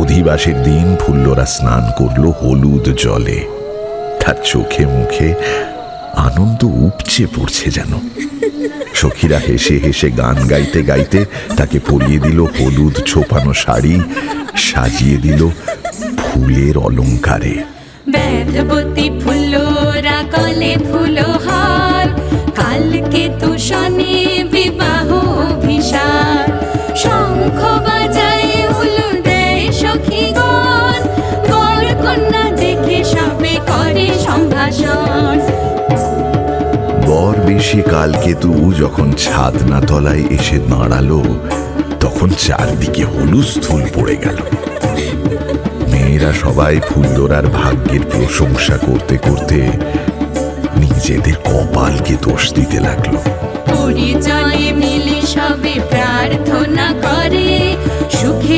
অধিবাসের দিন ফুল্লরা স্নান করলো হলুদ জলে। তার চোখে মুখে আনন্দ উপচে পড়ছে যেন। সখীরা হেসে হেসে গান গাইতে গাইতে তাকে পরিয়ে দিল হলুদ ছোপানো শাড়ি, সাজিয়ে দিল ফুলের অলঙ্কারে। বেদবতী ফুল্লরা গলে ফুলহার, কালকে তো শনি বিবাহ অভিসার। শঙ্খ বাজায় উলু দেয় সখীগণ, বর কন্যা দেখে সবে করে সম্ভাষণ। বর বেশি কালকেতু যখন ছাদনা তলায় এসে দাঁড়ালো, তখন চারদিকে হুলুস্থুল পড়ে গেল। মেয়েরা সবাই ফুল্লরার ভাগ্যের প্রশংসা করতে করতে নিজেদের কপালকে দোষ দিতে লাগলো। পরিচয়ে মিলে সবে প্রার্থনা করে, সুখে